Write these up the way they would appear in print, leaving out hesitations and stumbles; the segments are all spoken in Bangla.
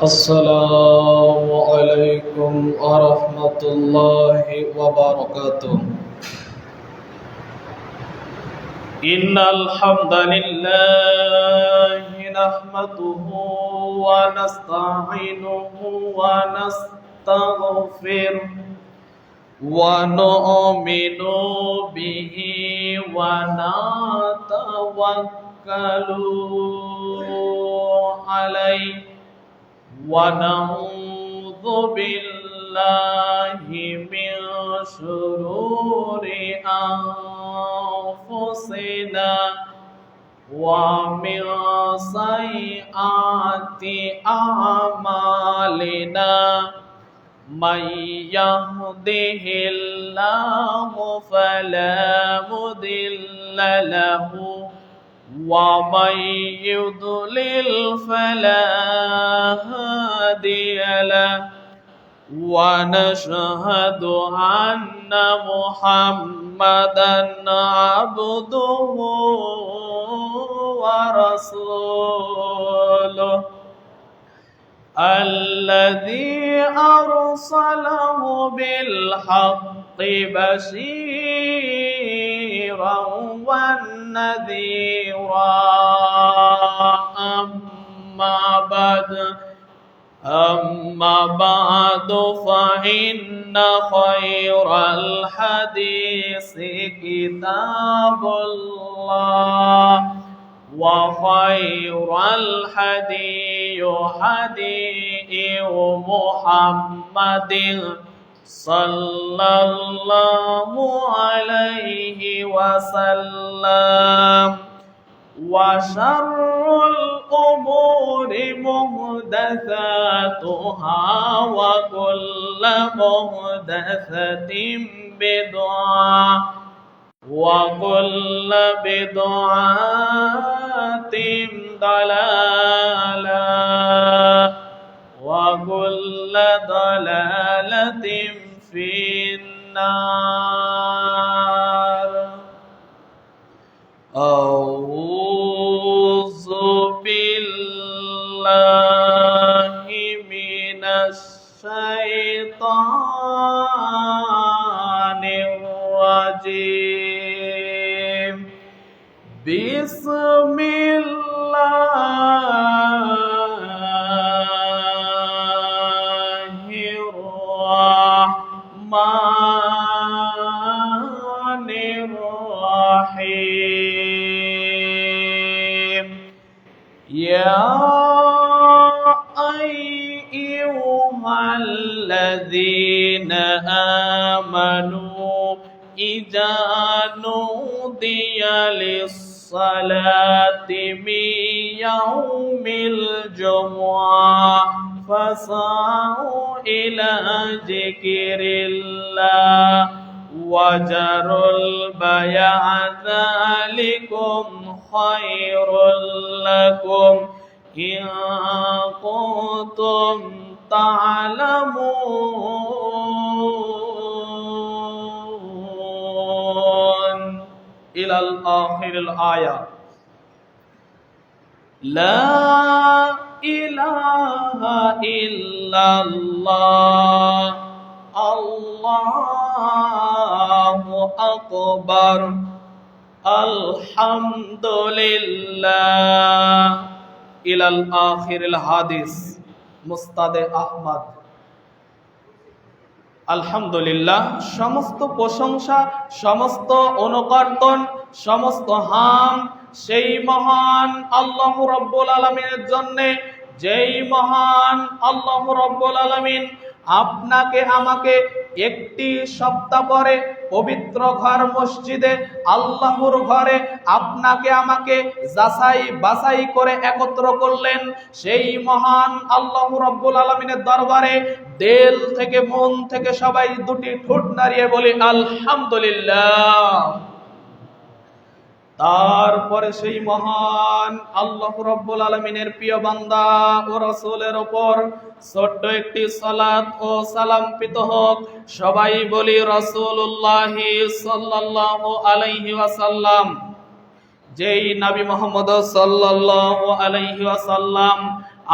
السلام عليكم ورحمة الله وبركاته. إن الحمد لله نحمده ونستعينه ونستغفره ونؤمن به ونتوكل عليه ونعوذ بالله من شرور أنفسنا ومن سيئات أعمالنا من يهده الله فلا مضل له ومن يضلل فلا هادي له ونشهد أن محمدا عبده ورسوله الذي أرسله بالحق بشيرا ونذيرا أما بعد فإن خير الحديث كتاب الله وخير الهدي هدي محمد صلى الله عليه وسلم وشر الأمور محدثاتها وكل محدثة بدعة وكل بدعة ضلالة وكل ضلالة في النار. أعوذ بالله من الشيطان الرجيم. بسم الله الرحمن الرحيم. يا أيها الذين آمنوا إذا نودي للصلاة من يوم الجمعة فاسعوا إلى ذكر الله وذروا البيع ذلكم خير لكم إن كنتم تعلمون. إلى آخر الآية. لا إله إلا الله الله أكبر الحمد لله. إلى آخر الحديث. মুস্তাদ আহমদ। আলহামদুলিল্লাহ, সমস্ত প্রশংসা, সমস্ত অনুকর্তন, সমস্ত হাম সেই মহান আল্লাহ রাব্বুল আলামিনের জন্য, যেই মহান আল্লাহ রাব্বুল আলামিন আপনাকে আমাকে একটি সপ্তাহ পরে পবিত্র ঘর মসজিদে আল্লাহর ঘরে আপনাকে আমাকে যাচাই বাছাই করে একত্র করলেন। সেই মহান আল্লাহ রাব্বুল আলামিনের দরবারে দিল থেকে মন থেকে সবাই দুটি ঠোঁট নাড়িয়ে বলি আলহামদুলিল্লাহ। তারপরে সেই মহান আল্লাহ রাব্বুল আলামিনের প্রিয় বান্দা ও রাসূলের উপর ছোট্ট একটি সালাত ও সালাম পিত হোক। সবাই বলি রাসূলুল্লাহ সাল্লাল্লাহু আলাইহি ওয়াসাল্লাম। যেই নবী মুহাম্মদ সাল্লাল্লাহু আলাইহি ওয়াসাল্লাম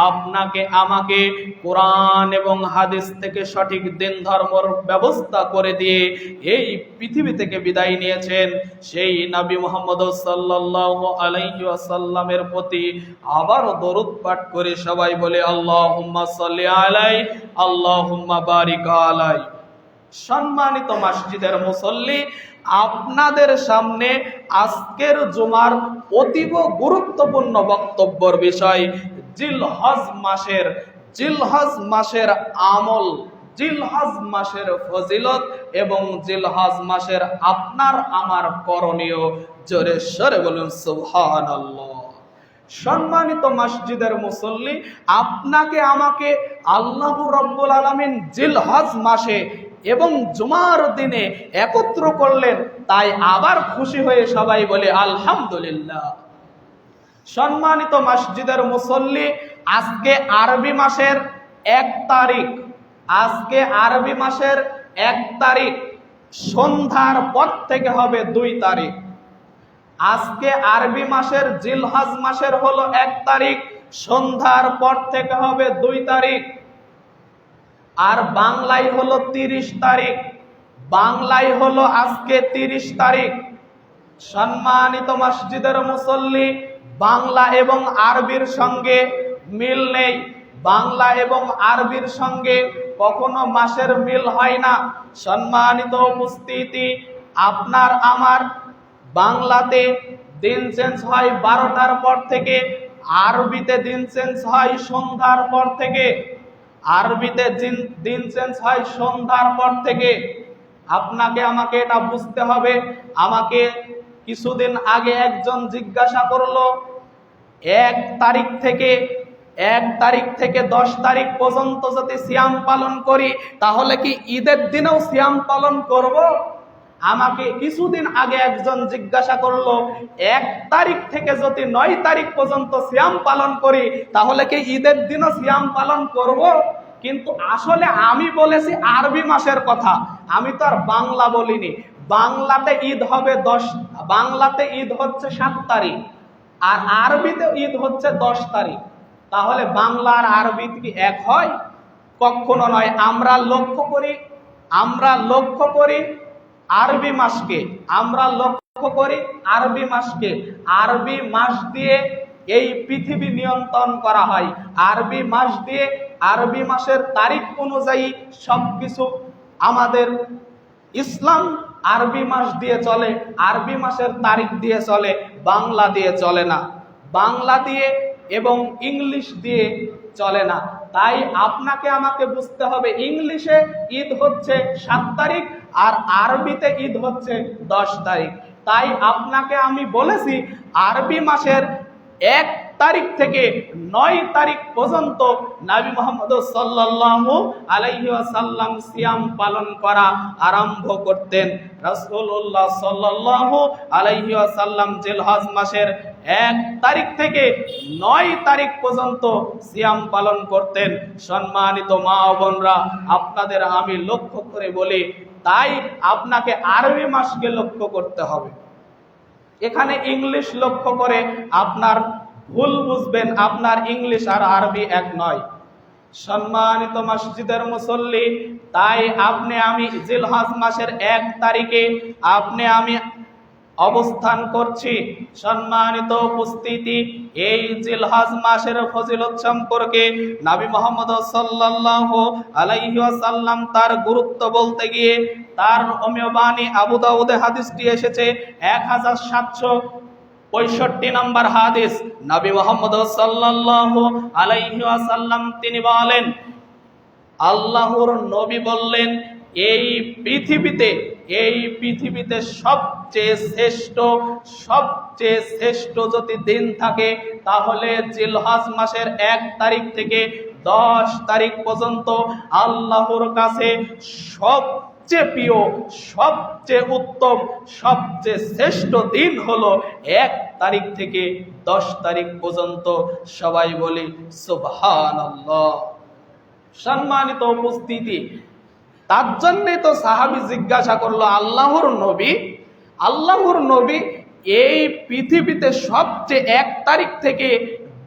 আপনাকে আমাকে কোরআন এবং হাদিস থেকে সঠিক দিন ধর্মর ব্যবস্থা করে দিয়ে এই পৃথিবী থেকে বিদায় নিয়েছেন সেই নবী মুহাম্মদ সাল্লাল্লাহু আলাইহি ওয়াসাল্লামের প্রতি আবারও দরুদ পাঠ করে সবাই বলে আল্লাহুম্মা সাল্লি আলাইহি আল্লাহুম্মা বারিক আলাইহি। সম্মানিত মসজিদের মুসল্লি, আপনাদের সামনে আজকের জুমার অতীব গুরুত্বপূর্ণ বক্তব্যের বিষয় জিলহজ মাসের আমল, জিলহজ মাসের ফজিলত এবং জিলহজ মাসের আপনার আমার করণীয়। জোরে সরে বলুন সুবহানাল্লাহ। সম্মানিত মসজিদের মুসল্লি, আপনাকে আমাকে আল্লাহ রাব্বুল আলামিন জিলহজ মাসে এবং জুমার দিনে একত্র করলেন, তাই আবার খুশি হয়ে সবাই বলে আলহামদুলিল্লাহ। সম্মানিত মসজিদের মুসল্লি, আজকে আরবি মাসের 1 তারিখ, আজকে আরবি মাসের 1 তারিখ, সন্ধ্যার পর থেকে হবে 2 তারিখ। আজকে আরবি মাসের জিলহজ মাসের হলো 1 তারিখ, সন্ধ্যার পর থেকে হবে 2 তারিখ। আর বাংলায় হলো 30 তারিখ, বাংলায় হলো আজকে 30 তারিখ। সম্মানিত মসজিদের মুসল্লি, বাংলা এবং আরবির সঙ্গে মিল নেই, বাংলা এবং আরবির সঙ্গে কখনো মাসের মিল হয় না। সম্মানিত উপস্থিতি, আপনার আমার বাংলাতে দিন চেঞ্জ হয় 12টার পর থেকে, আরবিতে দিন চেঞ্জ হয় সন্ধ্যার পর থেকে, আরবিতে দিন চেঞ্জ হয় সন্ধ্যার পর থেকে। আপনাকে আমাকে এটা বুঝতে হবে। আমাকে কিছুদিন আগে একজন জিজ্ঞাসা করলো, 1 তারিখ থেকে 10 তারিখ পর্যন্ত যদি সিয়াম পালন করি তাহলে কি ঈদের দিনেও সিয়াম পালন করব? আমাকে কিছুদিন আগে একজন জিজ্ঞাসা করলো, 1 তারিখ থেকে যদি 9 তারিখ পর্যন্ত সিয়াম পালন করি তাহলে কি ঈদের দিনও সিয়াম পালন করব? কিন্তু আসলে আমি বলেছি আরবি মাসের কথা, আমি তো আর বাংলা বলিনি। বাংলাতে ঈদ হবে বাংলাতে ঈদ হচ্ছে 7 তারিখ, আর আরবিতে ঈদ হচ্ছে 10 তারিখ। তাহলে বাংলা আর আরবি কি এক হয়? কখনো নয়। আমরা লক্ষ্য করি আরবি মাসকে, আরবি মাস দিয়ে এই পৃথিবী নিয়ন্ত্রণ করা হয়। আরবি মাস দিয়ে, আরবি মাসের তারিখ অনুযায়ী সবকিছু আমাদের ইসলাম আরবি মাস দিয়ে চলে, আরবি মাসের তারিখ দিয়ে চলে, বাংলা দিয়ে চলে না, বাংলা দিয়ে এবং ইংলিশ দিয়ে চলে না। তাই আপনাকে আমাকে বুঝতে হবে, ইংলিশে ঈদ হচ্ছে 7 তারিখ আর আরবিতে ঈদ হচ্ছে 10 তারিখ। তাই আপনাকে আমি বলেছি আরবি মাসের 1 তারিখ থেকে 9 তারিখ পর্যন্ত নবী মুহাম্মদ সাল্লাল্লাহু আলাইহি ওয়াসাল্লাম সিয়াম পালন করা আরম্ভ করতেন। রাসূলুল্লাহ সাল্লাল্লাহু আলাইহি ওয়াসাল্লাম জিলহজ মাসের 1 তারিখ থেকে 9 তারিখ পর্যন্ত সিয়াম পালন করতেন। সম্মানিত মা ও বোনরা, আপনাদের আমি লক্ষ্য করে বলি, তাই আপনাকে আরবি মাসকে লক্ষ্য করতে হবে। এখানে ইংলিশ লক্ষ্য করে আপনার ভুল বুঝবেন, আপনার ইংলিশ আর আরবি এক নয়। সম্মানিত মসজিদের মুসল্লি, তাই আমি জিলহজ মাসের 1 তারিখে আমি অবস্থান করছি। সম্মানিত উপস্থিতি, এই জিলহজ মাসের ফজিলত সম্পর্কে নবী মুহাম্মদ সাল্লাল্লাহু আলাইহি ওয়াসাল্লাম তার গুরুত্ব বলতে গিয়ে তার অমীয় বাণী আবু দাউদে হাদিসটি এসেছে 1765 নম্বর হাদিস। নবী মুহাম্মদ সাল্লাল্লাহু আলাইহি ওয়াসাল্লাম তিনি বলেন, আল্লাহর নবী বললেন, এই পৃথিবীতে সবচেয়ে শ্রেষ্ঠ যদি দিন থাকে তাহলে জিলহজ মাসের 1 তারিখ থেকে 10 তারিখ পর্যন্ত আল্লাহর কাছে সবচেয়ে প্রিয়, সবচেয়ে উত্তম, সবচেয়ে শ্রেষ্ঠ দিন হলো 1 তারিখ থেকে 10 তারিখ পর্যন্ত। সবাই বলি সুবহানাল্লাহ। সম্মানিত উপস্থিতি, তার জন্যে তো সাহাবী জিজ্ঞাসা করলো, আল্লাহর নবী এই পৃথিবীতে সবচেয়ে 1 তারিখ থেকে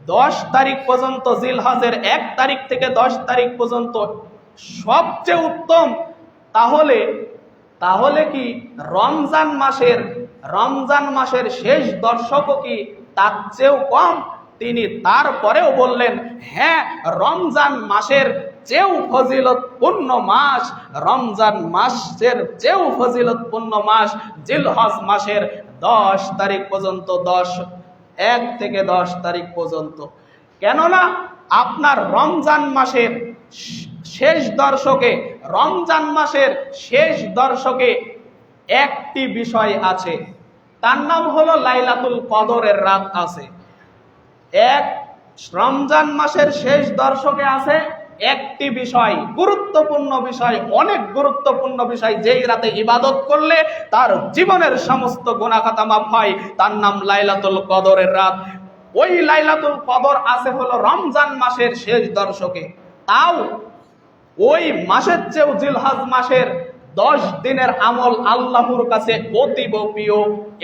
10 তারিখ পর্যন্ত, জিলহজের 1 তারিখ থেকে 10 তারিখ পর্যন্ত সবচেয়ে উত্তম, তাহলে কি রমজান মাসের শেষ দশকও কি তার চেয়েও কম? তিনি তারপরেও বললেন, হ্যাঁ, রমজান মাসের চেয়েও ফজিলতপূর্ণ মাস, রমজান মাসের চেয়েও ফজিলতপূর্ণ মাস জিলহজ মাসের 10 তারিখ পর্যন্ত, 1 থেকে 10 তারিখ পর্যন্ত। কেননা আপনার রমজান মাসের শেষ দশকে একটি বিষয় আছে, তার নাম হলো লাইলাতুল কদরের রাত আছে। রমজান মাসের শেষ দশকে আছে একটি বিষয়, গুরুত্বপূর্ণ বিষয়, অনেক গুরুত্বপূর্ণ বিষয়, যেই রাতে ইবাদত করলে তার জীবনের সমস্ত গুনাহ খাতা মাফ হয়, তার নাম লাইলাতুল কদরের রাত। ওই লাইলাতুল কদর আছে হলো রমজান মাসের শেষ দশকে। তাও ওই মাসের চেয়েও জিলহজ মাসের 10 দিনের আমল আল্লাহর কাছে অতীব প্রিয়।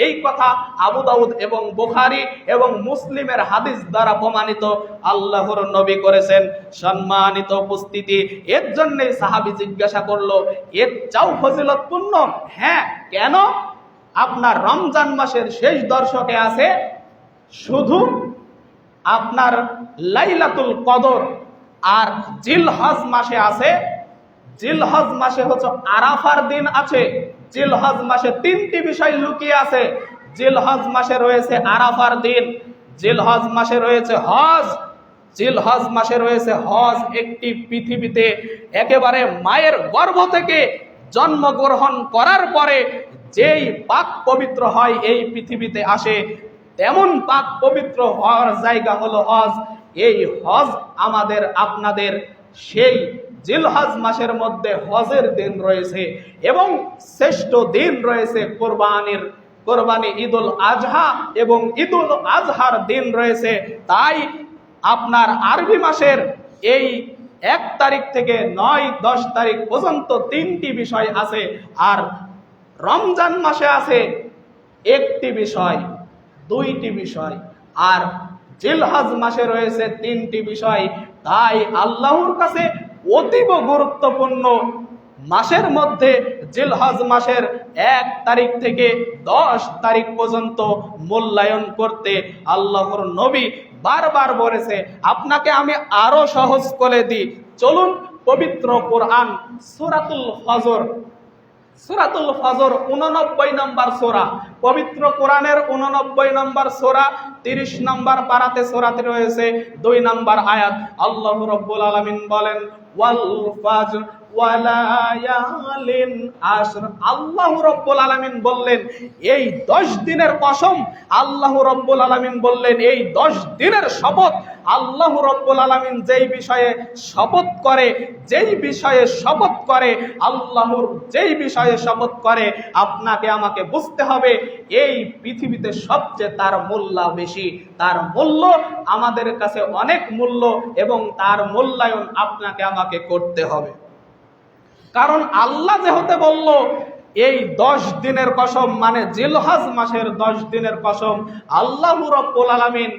এই কথা আবু দাউদ এবং বুখারী এবং মুসলিমের হাদিস দ্বারা প্রমাণিত, আল্লাহর নবী করেছেন। সম্মানিত উপস্থিতি, এর জন্যই সাহাবী জিজ্ঞাসা করলো, এর চাও ফজিলতপূর্ণ? হ্যাঁ, কেন? আপনার রমজান মাসের শেষ দশকে আছে শুধু আপনার লাইলাতুল কদর, আর জিলহজ মাসে আছে, জিলহজ মাসে হচ্ছে আরাফার দিন আছে। জিলহজ মাসে 3টি বিষয় লুকিয়ে আছে। জিলহজ মাসে রয়েছে আরাফার দিন, জিলহজ মাসে রয়েছে হজ, জিলহজ মাসে রয়েছে হজ। একটি পৃথিবীতে একেবারে মায়ের গর্ভ থেকে জন্মগ্রহণ করার পরে যেই পাক পবিত্র হয় এই পৃথিবীতে আসে, তেমন পাক পবিত্র হওয়ার জায়গা হলো হজ। এই হজ আমাদের আপনাদের সেই জিলহজ মাসের মধ্যে হজের দিন রয়েছে এবং শ্রেষ্ঠ দিন রয়েছে কোরবানি ঈদুল আজহা এবং ঈদুল আজহার দিন রয়েছে। তাই আপনার আরবি মাসের এই 1 তারিখ থেকে 9-10 তারিখ পর্যন্ত 3টি বিষয় আছে, আর রমজান মাসে আছে 1টি বিষয়, 2টি বিষয়, আর জিলহজ মাসে রয়েছে 3টি বিষয়। তাই আল্লাহর কাছে অতীব গুরুত্বপূর্ণ মাসের মধ্যে জিলহজ মাসের 1 তারিখ থেকে 10 তারিখ পর্যন্ত মূল্যায়ন করতে আল্লাহর নবী বারবার বলেছে। আপনাকে আমি আরো সহজ করে দিই, চলুন পবিত্র কোরআন সূরাতুল ফজর 89 নম্বর সূরা, পবিত্র কোরআনের 89 নম্বর সূরা, 30 নম্বর পারাতে সূরাতে রয়েছে 2 নম্বর আয়াত। আল্লাহ রাব্বুল আলামিন বলেন, ওয়াল ফাজর ওয়ালায়ালিন আশর। আল্লাহ রাব্বুল আলামিন বললেন এই 10 দিনের কসম, আল্লাহ রাব্বুল আলামিন বললেন এই 10 দিনের শপথ। আল্লাহ রাব্বুল আলামিন যেই বিষয়ে শপথ করে আল্লাহর যেই বিষয়ে শপথ করে, আপনাকে আমাকে বুঝতে হবে এই পৃথিবীতে সবচেয়ে তার মূল্য বেশি, তার মূল্য আমাদের কাছে অনেক মূল্য, এবং তার মূল্যায়ন আপনাকে আমাকে করতে হবে। কারণ আল্লাহ যেহেতু বলল এই 10 দিনের কসম, মানে জিলহজ মাসের 10 দিনের কসম, আল্লাহ রাব্বুল আলামিন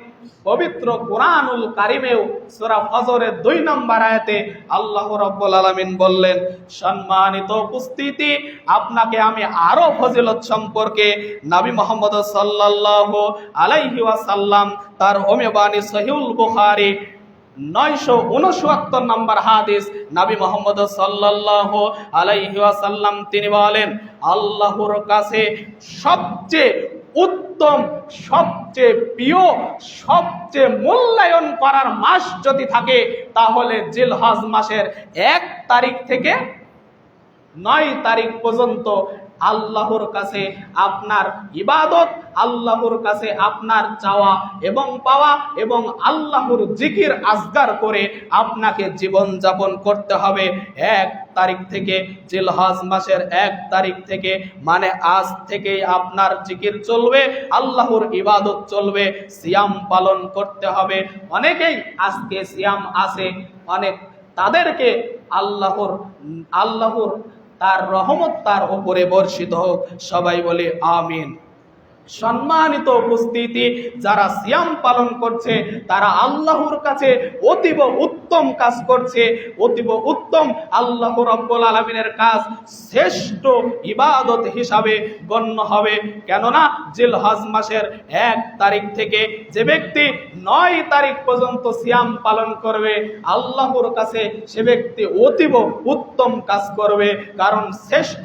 পবিত্র কোরআনুল কারিমেও সূরা ফজরের 2 নম্বর আয়াতে আল্লাহ রাব্বুল আলামিন বললেন। সম্মানিত উপস্থিতি, আপনাকে আমি আরো ফজিলত সম্পর্কে নবী মুহাম্মদ সাল্লাল্লাহু আলাইহি ওয়াসাল্লাম তার ওমেবানী সহিহুল বুখারী 969 নম্বর হাদিস, নবী মুহাম্মদ সাল্লাল্লাহু আলাইহি ওয়াসাল্লাম তিনি বলেন, আল্লাহর কাছে সবচেয়ে উত্তম, সবচেয়ে প্রিয়, সবচেয়ে মূল্যায়ন করার মাস যদি থাকে তাহলে জিলহজ মাসের 1 তারিখ থেকে 9 তারিখ পর্যন্ত আল্লাহর কাছে আপনার ইবাদত, আল্লাহর কাছে আপনার চাওয়া এবং পাওয়া এবং আল্লাহর জিকির আজগার করে আপনাকে জীবন যাপন করতে হবে। 1 তারিখ থেকে, জিলহজ মাসের 1 তারিখ থেকে, মানে আজ থেকেই আপনার জিকির চলবে, আল্লাহর ইবাদত চলবে, সিয়াম পালন করতে হবে। অনেকেই আজকে সিয়াম আছে, অনেক তাদেরকে আল্লাহর তার রহমত তার উপরে বর্ষিত হোক, সবাই বলে আমিন। সম্মানিত উপস্থিতি, যারা সিয়াম পালন করছে তারা আল্লাহর কাছে অতীব উত্তম কাজ করছে, অতীব উত্তম, আল্লাহ রাব্বুল আলামিনের কাজ শ্রেষ্ঠ ইবাদত হিসাবে গণ্য হবে। কেননা জিলহজ মাসের 1 তারিখ থেকে যে ব্যক্তি 9 তারিখ পর্যন্ত সিয়াম পালন করবে, আল্লাহর কাছে সে ব্যক্তি অতীব উত্তম কাজ করবে। কারণ শ্রেষ্ঠ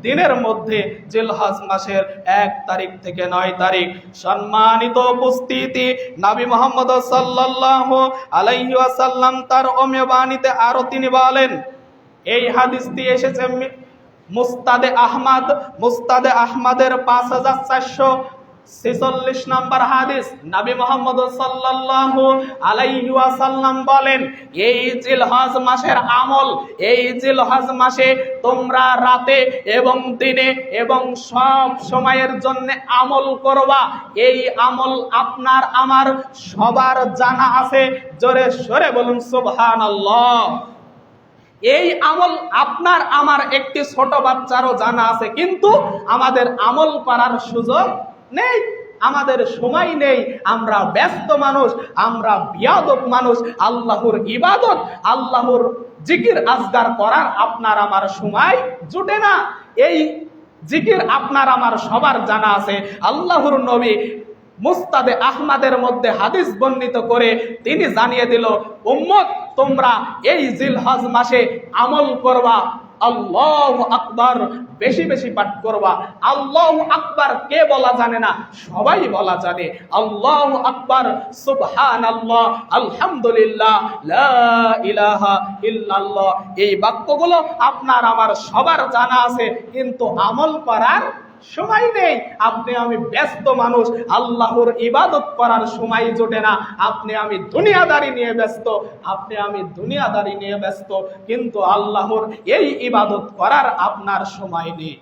দিনের মধ্যে জিলহজ মাসের 1 তারিখ থেকে 9 তারিখ। সম্মানিত উপস্থিতি, নবী মুহাম্মদ সাল্লাল্লাহু আলাইহি ওয়াসাল্লাম তার অমীয় বাণীতে আরো তিনি বলেন, এই হাদিসটি এসেছে মুস্তাদে আহমদের 5446 নম্বর হাদিস। নবী মুহাম্মদ সাল্লাল্লাহু আলাইহি ওয়াসাল্লাম বলেন, এই জিলহজ মাসের আমল, এই জিলহজ মাসে তোমরা রাতে এবং দিনে এবং সব সময়ের জন্য আমল করবা। এই আমল আপনার আমার সবার জানা আছে, জোরে সোরে বলুন সুবহানাল্লাহ। এই আমল আপনার আমার একটি ছোট বাচ্চারও জানা আছে, কিন্তু আমাদের আমল করার সুযোগ নেই, আমাদের সময় নেই, আমরা ব্যস্ত মানুষ, আমরা বিয়াদব মানুষ। আল্লাহর ইবাদত, আল্লাহর জিকির আজগার করার আপনার আমার সময় জুটে না। এই জিকির আপনার আমার সবার জানা আছে। আল্লাহর নবী মুস্তাদে আহমদের মধ্যে হাদিস বর্ণিত করে তিনি জানিয়ে দিল, উম্মত তোমরা এই জিলহজ মাসে আমল করবা, আল্লাহু আকবার বেশি বেশি পাঠ করবা। আল্লাহু আকবার কে বলা জানে না? সবাই বলা জানে। আল্লাহু আকবার, সুবহানাল্লাহ, আলহামদুলিল্লাহ, লা ইলাহা ইল্লাল্লাহ, এই বাক্যগুলো আপনার আমার সবার জানা আছে, কিন্তু আমল করার সময় নেই। আপনি আমি ব্যস্ত মানুষ, আল্লাহর ইবাদত করার সময় জোটে না। আপনি আমি দুনিয়াদারি নিয়ে ব্যস্ত, আপনি আমি দুনিয়াদারি নিয়ে ব্যস্ত, কিন্তু আল্লাহর এই ইবাদত করার আপনার সময় নেই।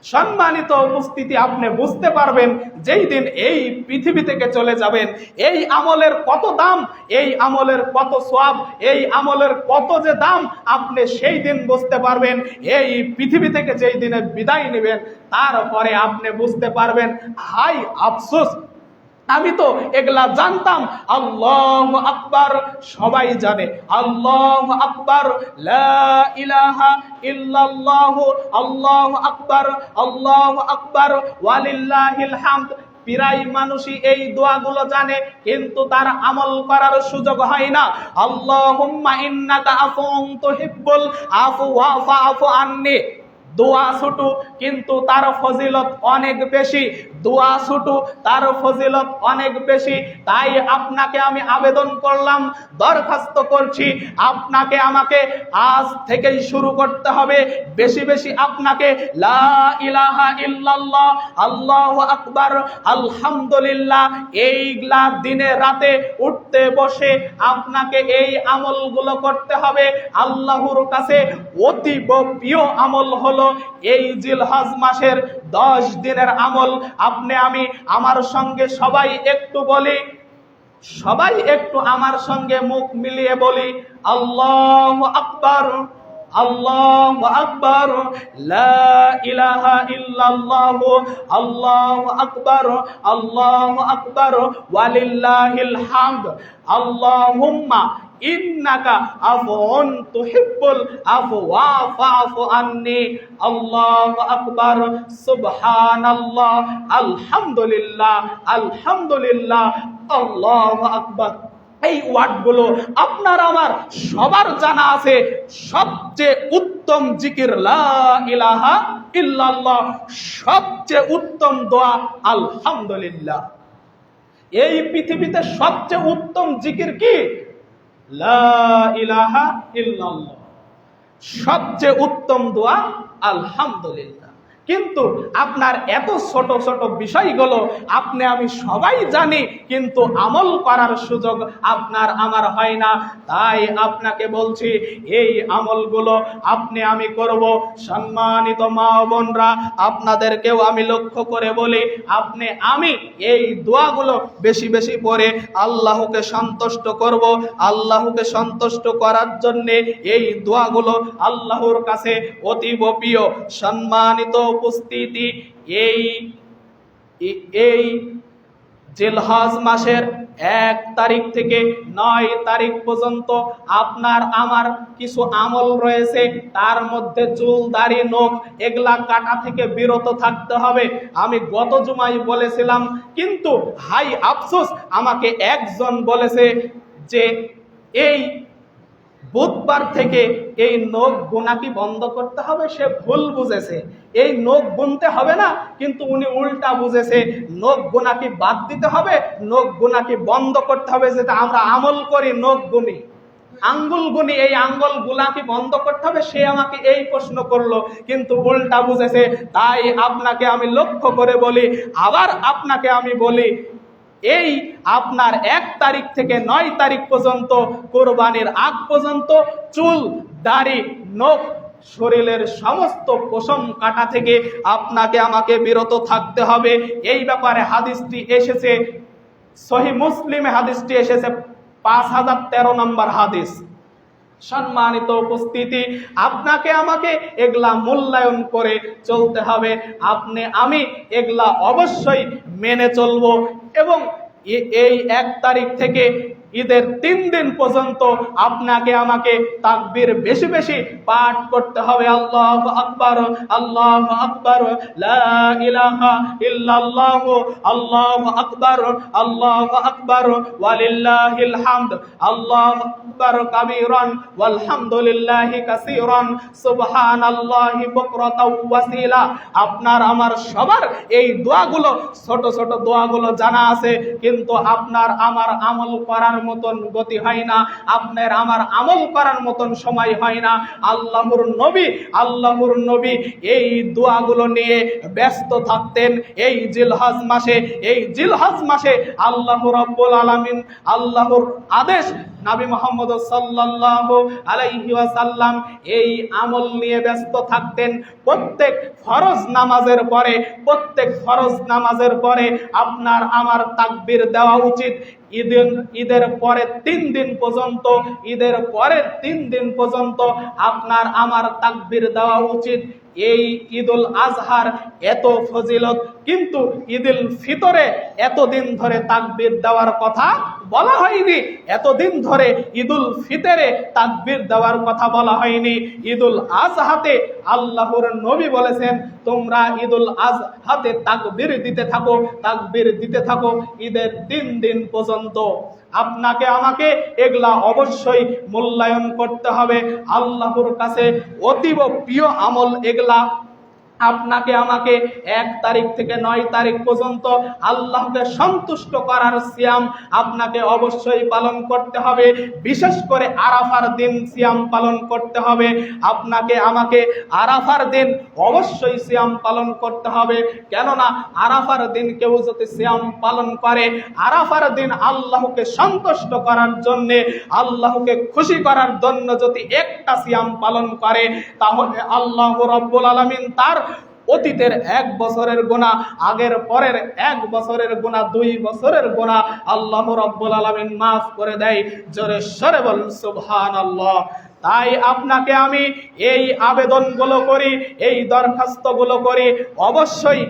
সম্মানিত উপস্থিতি, আপনি বুঝতে পারবেন যেই দিন এই পৃথিবী থেকে চলে যাবেন, এই আমলের কত দাম, এই আমলের কত সওয়াব, এই আমলের কত যে দাম, আপনি সেই দিন বুঝতে পারবেন। এই পৃথিবী থেকে যেই দিনে বিদায় নেবেন, তারপরে আপনি বুঝতে পারবেন, হাই আফসোস, আমি তো এগুলা জানতাম। আল্লাহু আকবার সবাই জানে, আল্লাহু আকবার, লা ইলাহা ইল্লাল্লাহু, আল্লাহু আকবার, আল্লাহু আকবার, ওয়ালিল্লাহিল হামদ। প্রায় মানুষই এই দোয়াগুলো জানে, কিন্তু তার আমল করার সুযোগ হয় না। আল্লাহুম্মা ইন্নাকা আফুউন তুহিব্বুল আফওয়া ফাআফু আন্নি। দোয়া ছোট, কিন্তু তার ফজিলত অনেক বেশি। দোয়া ছোট, তার ফজিলত অনেক বেশি। তাই আপনাকে আমি আবেদন করলাম, দরখাস্ত করছি, আপনাকে আমাকে আজ থেকেই শুরু করতে হবে। বেশি বেশি আপনাকে লা ইলাহা ইল্লাল্লাহ, আল্লাহু আকবার, আলহামদুলিল্লাহ, এইগুলা দিনে রাতে উঠতে বসে আপনাকে এই আমলগুলো করতে হবে। আল্লাহর কাছে অতি প্রিয় আমল হলো এই জিলহজ মাসের 10 দিনের আমল। আপনি আমি আমার সঙ্গে সবাই একটু বলি, সবাই একটু আমার সঙ্গে মুখ মিলিয়ে বলি, আল্লাহু আকবার, আল্লাহু আকবার, লা ইলাহা ইল্লাল্লাহ, আল্লাহু আকবার, আল্লাহু আকবার, ওয়ালিল্লাহিল হামদ। আল্লাহুম্মা ইন্নাকা আফুউন তুহিব্বুল আফওয়া ফাআফু আন্নি। আল্লাহু আকবার, সুবহানাল্লাহ, আলহামদুলিল্লাহ, আলহামদুলিল্লাহ, আল্লাহু আকবার। এই ওয়ার্ডগুলো আপনার আমার সবার জানা আছে। সবচেয়ে উত্তম জিকির লা ইলাহা ইল্লাল্লাহ, সবচেয়ে উত্তম দোয়া আলহামদুলিল্লাহ। এই পৃথিবীতে সবচেয়ে উত্তম জিকির কি? লা ইলাহা ইল্লাল্লাহ। সবচেয়ে উত্তম দোয়া আলহামদুলিল্লাহ। কিন্তু আপনার এত ছোট ছোট বিষয়গুলো আপনি আমি সবাই জানি, কিন্তু আমল করার সুযোগ আপনার আমার হয় না। তাই আপনাকে বলছি, এই আমলগুলো আপনি আমি করব। সম্মানিত মা বোনরা, আপনাদেরকেও আমি লক্ষ্য করে বলি, আপনি আমি এই দোয়াগুলো বেশি বেশি পড়ে আল্লাহকে সন্তুষ্ট করব। আল্লাহকে সন্তুষ্ট করার জন্য এই দোয়াগুলো আল্লাহর কাছে অতীব প্রিয়। সম্মানিত উপস্থিতি, এই এই জিলহজ মাসের 1 তারিখ থেকে 9 তারিখ পর্যন্ত আপনার আমার কিছু আমল রয়েছে, তার মধ্যে চুল দাড়ি নখ এগুলা কাটা থেকে বিরত থাকতে হবে। আমি গত জুমায় বলেছিলাম, কিন্তু হাই আফসোস আমাকে একজন বলেছে যে এই বুধবার থেকে এই নখ গোনাকি বন্ধ করতে হবে। সে ভুল বুঝেছে, এই নখ গুনতে হবে না, কিন্তু উনি উল্টা বুঝেছে নখ গোনাকি বাদ দিতে হবে, নখ গোনাকি বন্ধ করতে হবে। যেটা আমরা আমল করি নখ গুনি, আঙ্গুল গুনি, এই আঙ্গুল গুলাকি বন্ধ করতে হবে। সে আমাকে এই প্রশ্ন করলো, কিন্তু উল্টা বুঝেছে। তাই আপনাকে আমি লক্ষ্য করে বলি, আবার আপনাকে আমি বলি, এই আপনার 1 তারিখ থেকে 9 তারিখ পর্যন্ত, কোরবানির আগ পর্যন্ত চুল দাড়ি নখ শরীরের সমস্ত পশম কাটা থেকে আপনাকে আমাকে বিরত থাকতে হবে। এই ব্যাপারে হাদিসটি এসেছে সহিহ মুসলিমে, হাদিসটি এসেছে 5013 নম্বর হাদিস। সম্মানিত উপস্থিতি, আপনাকে আমাকে এগুলা মূল্যায়ন করে চলতে হবে। আপনি আমি এগুলা অবশ্যই মেনে চলবো। এবং এই 1 তারিখ থেকে ঈদের 3 দিন পর্যন্ত আপনাকে আমাকে তাকবীর বেশি বেশি পাঠ করতে হবে। আল্লাহু আকবার, আল্লাহু আকবার, লা ইলাহা ইল্লাল্লাহু, আল্লাহু আকবার, আল্লাহু আকবার, ওয়ালিল্লাহিল হামদ, আল্লাহু আকবার কাবীরান ওয়ালহামদুলিল্লাহি কাসীরান, সুবহানাল্লাহি বুকরাতাও ওয়াসিলা। আপনার আমার সবার এই দোয়াগুলো, ছোট ছোট দোয়াগুলো জানা আছে, কিন্তু আপনার আমার আমল করার মতন গতি হয় না, আপনার আমার আমল করার মতন সময় হয় না। আল্লাহর নবী এই দোয়াগুলো নিয়ে ব্যস্ত থাকতেন। এই জিলহজ মাসে আল্লাহ রাব্বুল আলামিন, আল্লাহর আদেশ, নবী মুহাম্মদ সাল্লাল্লাহু আলাইহি ওয়াসাল্লাম এই আমল নিয়ে ব্যস্ত থাকতেন। প্রত্যেক ফরজ নামাজের পরে আপনার আমার তাকবীর দেওয়া উচিত। ঈদের পরের 3 দিন পর্যন্ত আপনার আমার তাকবীর দেওয়া উচিত। এই ঈদুল আজহার এত ফজিলত, কিন্তু ঈদুল ফিতরে এতদিন ধরে তাকবীর দেওয়ার কথা বলা হয়নি। এতদিন ধরে ঈদুল ফিতরে তাকবীর দেওয়ার কথা বলা হয়নি। ঈদুল আজহাতে আল্লাহর নবী বলেছেন, তোমরা ঈদুল আজহাতে তাকবীর দিতে থাকো ঈদের 3 দিন পর্যন্ত। আপনাকে আমাকে এগুলা অবশ্যই মূল্যায়ন করতে হবে। আল্লাহর কাছে অতীব প্রিয় আমল এগুলা। আপনাকে আমাকে 1 তারিখ থেকে 9 তারিখ পর্যন্ত আল্লাহকে সন্তুষ্ট করার সিয়াম আপনাকে অবশ্যই পালন করতে হবে। বিশেষ করে আরাফার দিন সিয়াম পালন করতে হবে। আপনাকে আমাকে আরাফার দিন অবশ্যই সিয়াম পালন করতে হবে। কেননা আরাফার দিন কেউ যদি সিয়াম পালন করে, আরাফার দিন আল্লাহকে সন্তুষ্ট করার জন্য, আল্লাহকে খুশি করার জন্য যদি একটা সিয়াম পালন করে, তাহলে আল্লাহ রাব্বুল আলামিন তার অতীতের 1 বছরের গুনাহ, আগের পরের 1 বছরের গুনাহ, 2 বছরের গুনাহ আল্লাহ রাব্বুল আলামিন মাফ করে দেয়। জোরে সরে বলুন সুবহানাল্লাহ। তাই আপনাকে আমি এই আবেদনগুলো করি, এই দরখাস্তগুলো করি, অবশ্যই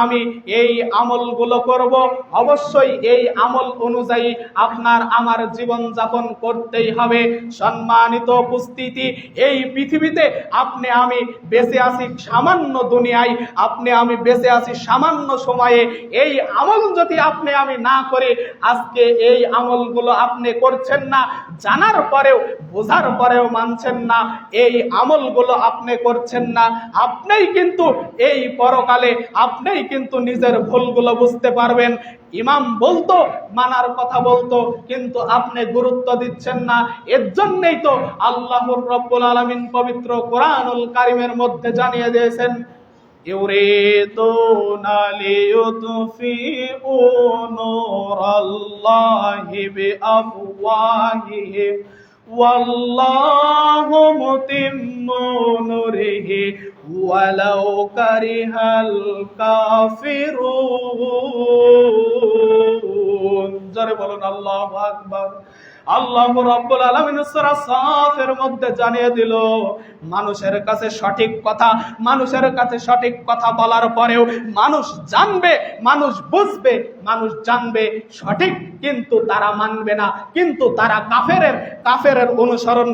আমি এই আমলগুলো করব। অবশ্যই এই আমল অনুযায়ী আপনার আমার জীবন যাপন করতেই হবে। সম্মানিত উপস্থিতি, এই পৃথিবীতে আমি বেঁচে আছি সামান্য দুনিয়ায়, আমি বেঁচে আছি সামান্য সময়ে। এই আমল যদি আমি না করি, আজকে এই আমলগুলো আপনি করছেন না, জানার পরেও বোঝার পরেও মানছেন না, এই আমলগুলো আপনি করছেন না, আপনিই কিন্তু এই পরকালে আপনিই কিন্তু নিজের ভুলগুলো বুঝতে পারবেন। ইমাম বলতো, মানার কথা বলতো, কিন্তু আপনি গুরুত্ব দিচ্ছেন না। এর জন্যই তো আল্লাহর রাব্বুল আলামিন পবিত্র কোরআনুল কারীমের মধ্যে জানিয়ে দিয়েছেন, ইউরিদুনা লিইউতফিউ নূরাল্লাহি বিআফওয়াহিহিম ওয়াল্লাহু মুতিম্মু নূরিহি ওয়ালাউ কারিহাল কাফিরুন। জোরে বলুন আল্লাহু আকবার। আল্লাহ রাব্বুল আলামিন সূরা সাফের মধ্যে জানিয়ে দিল, মানুষের কাছে সঠিক কথা বলার পরেও মানুষ জানবে, মানুষ বুঝবে, মানুষ জানবে সঠিক, কিন্তু তারা মানবে না, কিন্তু তারা কাফেরের অনুসরণ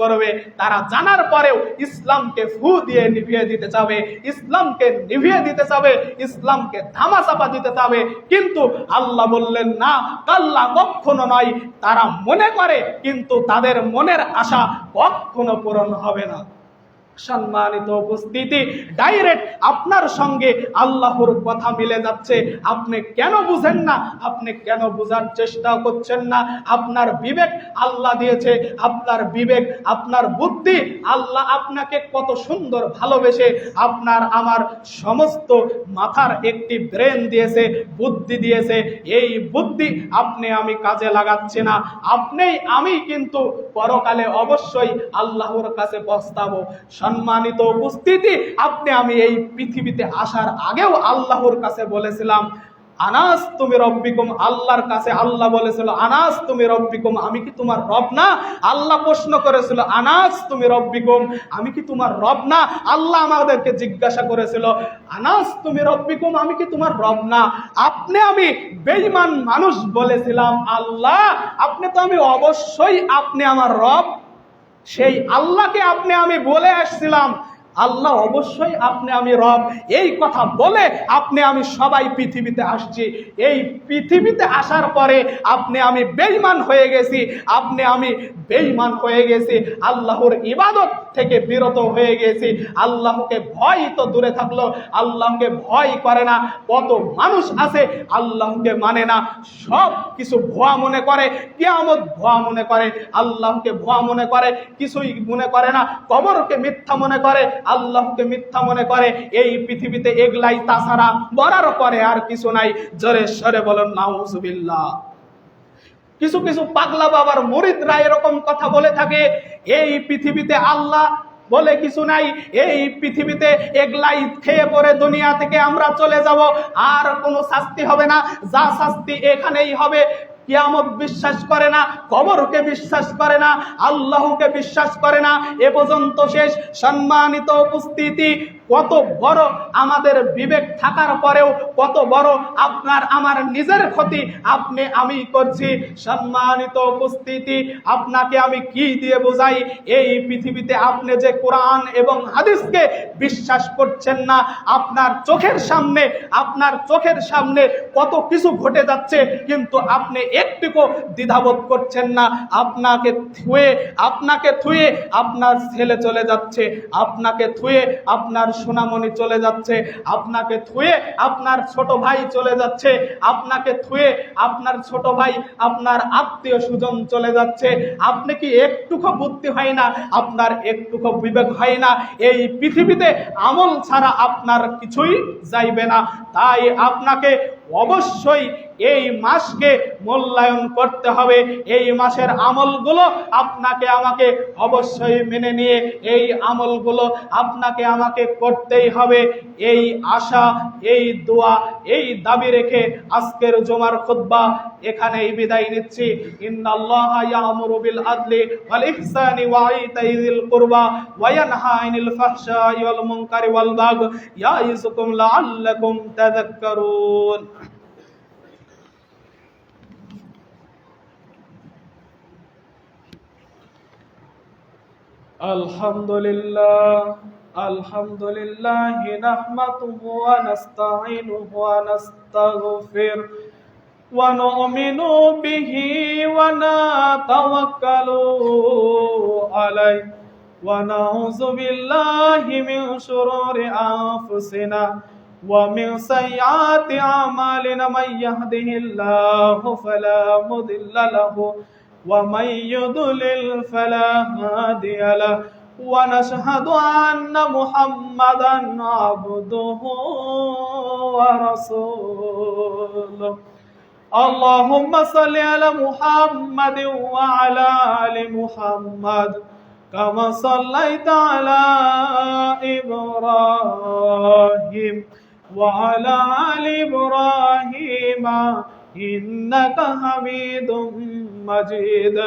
করবে। তারা জানার পরেও ইসলামকে ফু দিয়ে নিভিয়ে দিতে চাবে, ইসলামকে ধামাচাপা দিতে চাবে। কিন্তু আল্লাহ বললেন না, কাল্লা, কখনো নয়। তারা মনে করে, কিন্তু তাদের মনের আশা কখনো পূরণ হবে না। সম্মানিত উপস্থিতি, ডাইরেক্ট আপনার সঙ্গে আল্লাহর কথা মিলে যাচ্ছে। আপনি কেন বুঝেন না? আপনি কেন বোঝার চেষ্টা করছেন না? আপনার বিবেক আল্লাহ দিয়েছে, আপনার বিবেক, আপনার বুদ্ধি আল্লাহ আপনাকে কত সুন্দর ভালোবেসে আপনার আমার সমস্ত মাথার একটি ব্রেন দিয়েছে, বুদ্ধি দিয়েছে। এই বুদ্ধি আপনি আমি কাজে লাগাচ্ছি না। আমি কিন্তু পরকালে অবশ্যই আল্লাহর কাছে পস্তাবো। সম্মানিত উপস্থিতি, আমি এই পৃথিবীতে আসার আগেও আল্লাহর কাছে বলেছিলাম, আনাস তুমি রব্বিকুম। আল্লাহর কাছে আল্লাহ বলেছিল, আনাস তুমি রব্বিকুম, আমি কি তোমার রব না? আল্লাহ প্রশ্ন করেছিল, আনাস তুমি রব্বিকুম, আমি কি তোমার রব না? আল্লাহ আমাদেরকে জিজ্ঞাসা করেছিল, আনাস তুমি রব্বিকুম, আমি কি তোমার রব না? আমি বেঈমান মানুষ বলেছিলাম, আল্লাহ আপনি তো আমি অবশ্যই আপনি আমার রব। সেই আল্লাহকে আমি বলে আসছিলাম, আল্লাহ অবশ্যই আমি রব। এই কথা বলে আমি সবাই পৃথিবীতে আসছি। এই পৃথিবীতে আসার পরে আমি বেঈমান হয়ে গেছি, আমি বেঈমান হয়ে গেছি, আল্লাহর ইবাদত থেকে বিরত হয়ে গেছি। আল্লাহকে ভয় তো দূরে থাকলো, আল্লাহকে ভয় করে না। কত মানুষ আছে আল্লাহকে মানে না, সব কিছু ভুয়া মনে করে, কিয়ামত ভুয়া মনে করে, আল্লাহকে ভুয়া মনে করে, কিছুই মনে করে না, কবরকে মিথ্যা মনে করে, আল্লাহকে মিথ্যা মনে করে। এই পৃথিবীতে এগলাই, তাছাড়া বলার পরে আর কিছু নাই। জোরে সরে বলেন নাউজুবিল্লাহ। কিছু পাগলা বাবার মুরিদরা এরকম কথা বলে থাকে, এই পৃথিবীতে আল্লাহ বলে কিছু নাই, এই পৃথিবীতে এগলাই খেয়ে পরে দুনিয়া থেকে আমরা চলে যাব, আর কোনো শাস্তি হবে না, যা শাস্তি এখানেই হবে। কিয়ামত বিশ্বাস করে না, কবরকে বিশ্বাস করে না, আল্লাহকে বিশ্বাস করে না, এ পর্যন্ত শেষ। সম্মানিত উপস্থিতি, কত বড় আমাদের বিবেক থাকার পরেও কত বড় আপনার আমার নিজের ক্ষতি আমি করছি। সম্মানিত উপস্থিতি, আপনাকে আমি কি দিয়ে বোঝাই? এই পৃথিবীতে আপনি যে কোরআন এবং হাদিসকে বিশ্বাস করছেন না, আপনার চোখের সামনে কত কিছু ঘটে যাচ্ছে, কিন্তু আপনি একটুকু দ্বিধাবোধ করছেন না। আপনাকে থুয়ে আপনার ছেলে চলে যাচ্ছে, আপনাকে থুয়ে আপনার সোনামণি চলে যাচ্ছে, আপনাকে থুয়ে আপনার ছোট ভাই চলে যাচ্ছে, আপনাকে থুয়ে আপনার ছোট ভাই, আপনার আত্মীয় স্বজন চলে যাচ্ছে। আপনি কি একটুকু বুদ্ধি হয় না? আপনার একটুকু বিবেক হয় না? এই পৃথিবীতে আমল ছাড়া আপনার কিছুই যাইবে না। তাই আপনাকে অবশ্যই এই মাসকে মূল্যায়ন করতে হবে। এই মাসের আমলগুলো আপনাকে আমাকে অবশ্যই মেনে নিয়ে এই আমলগুলো আপনাকে আমাকে করতেই হবে। এই আশা, এই দোয়া, এই দাবি রেখে আজকের জুমার খুতবা এখানেই বিদায় নিচ্ছি। ইন্নাল্লাহা ইয়ামুরু বিল আদলি ওয়াল ইহসানি ওয়া ইতাই যিল কুরবা ওয়া ইয়ানহা আনিল ফাহশাই ওয়াল মুনকারি ওয়াল বাগই ইয়াইযুকুম লাআল্লাকুম তাযাক্কারুন। আলহামদুলিল্লাহ নাহমাদুহু ওয়া নাস্তাঈনুহু ওয়া নাস্তাগফির ওয়া নু'মিনু বিহি ওয়া নাতাওয়াক্কালু আলাইহি ওয়া নাউযু বিল্লাহি মিন শুরুরি আনফুসিনা ওয়া মিন সাইয়্যাতি আমালিনা মান ইয়াহদিহিল্লাহু ফালা মুদিল্লা লাহু ওয়া মান ইউদ্লিল ফালা হাদিয়া লাহু ওয়া নাশহাদু আন্না মুহাম্মাদান আবদুহু ওয়া রাসূলুহু। আল্লাহুম্মা সাল্লি আলা মুহাম্মাদিন ওয়া আলা আলি মুহাম্মাদ কামা সাল্লাইতা আলা ইব্রাহিম ওয়া আলা আলি ইব্রাহিম ইন্নাকা হামিদুম মাজিদ।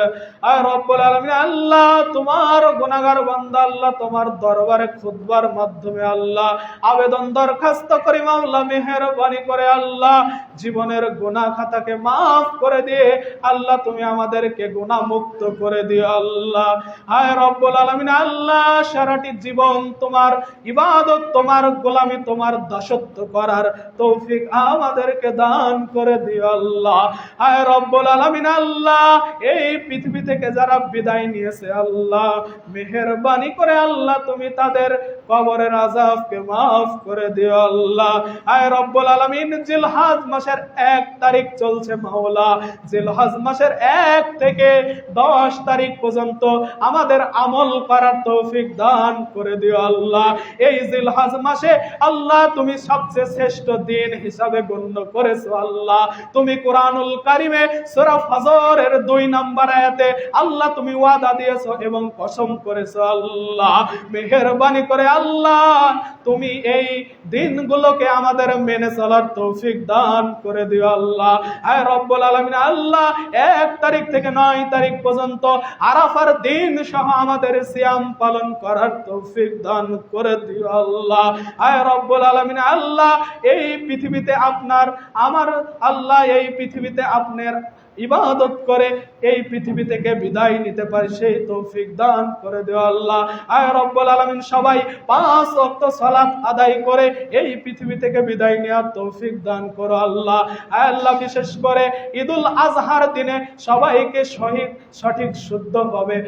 আর রব্বুল আলামিন আল্লাহ তোমার গুনাহগার বান্দা আল্লাহ তোমার দরবারে খুতবার মাধ্যমে আল্লাহ আবেদন দরখাস্ত করি মাওলা মেহেরবানি করে আল্লাহ জীবনের গুনাহ খাতাকে maaf করে দিয়ে আল্লাহ তুমি আমাদেরকে গুনাহ মুক্ত করে দিও আল্লাহ। হায় রব্বুল আলামিন আল্লাহ সারাটি জীবন তোমার ইবাদত তোমার গোলামি তোমার দাসত্ব করার তৌফিক আমাদেরকে দান করে দিও আল্লাহ। হায় রব্বুল আলামিন আল্লাহ এই পৃথিবী থেকে যারা বিদায় নিয়েছে আল্লাহ মেহেরবানি করে আল্লাহ তুমি তাদের কবরের আযাবকে maaf করে দিও আল্লাহ। হায় রব্বুল আলামিন জিলহজ মাসের 1 তারিখ চলছে মাওলা জিলহজ মাসের 1 থেকে 10 তারিখ পর্যন্ত আমাদের আমল করার তৌফিক দান করে দিও আল্লাহ। এই জিলহজ মাসে আল্লাহ তুমি সবচেয়ে শ্রেষ্ঠ দিন হিসাবে গণ্য করেছো আল্লাহ। তুমি কোরআনুল কারিমে সূরা ফজরের 2 নম্বর আয়াতে আল্লাহ তুমি ওয়াদা দিয়েছো এবং কসম করেছো আল্লাহ মেহেরবানি করে আল্লাহ তুমি এই দিনগুলোকে আমাদের মেনে চলার তৌফিক দান করে দিও আল্লাহ। আয় রব্বুল আলামিন আল্লাহ 1 তারিখ থেকে 9 তারিখ পর্যন্ত আরাফার দিন সহ আমাদের সিয়াম পালন করার তৌফিক দান করে দিও আল্লাহ। আয় রব্বুল আলামিন আল্লাহ এই পৃথিবীতে আপনার আমার আল্লাহ এই পৃথিবীতে আপনার ইবাদত করে এই পৃথিবী থেকে বিদায় নিতে পারি সেই তৌফিক দান করে দিও আল্লাহ। আয় রব্বুল আলামিন সবাই 5 ওয়াক্ত সালাত আদায় করে এই পৃথিবী থেকে বিদায় নেওয়ার তৌফিক দান করো আল্লাহ। আয় আল্লাহ বিশেষ করে ঈদুল আজহার দিনে সবাইকে সঠিক শুদ্ধভাবে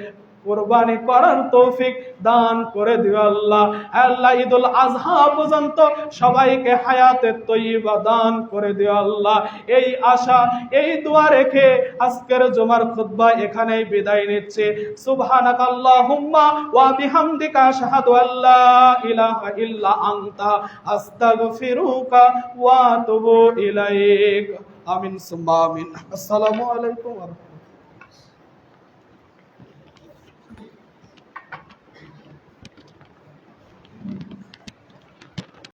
কুরবানি করার তৌফিক দান করে দিও আল্লাহ। আল্লাহ ঈদুল আজহা পর্যন্ত সবাইকে হায়াতে তৈয়বা দান করে দিও আল্লাহ। এই আশা এই দোয়া রেখে আজকের জুমার খুতবা এখানেই বিদায় নিচ্ছে। সুবহানাকাল্লাহুম্মা ওয়া বিহামদিকা আশহাদু আল্লা ইলাহা ইল্লা আনতা আস্তাগফিরুকা ওয়া আতুবু ইলাইক। আমিন সুম্মা আমিন। আসসালামু আলাইকুম।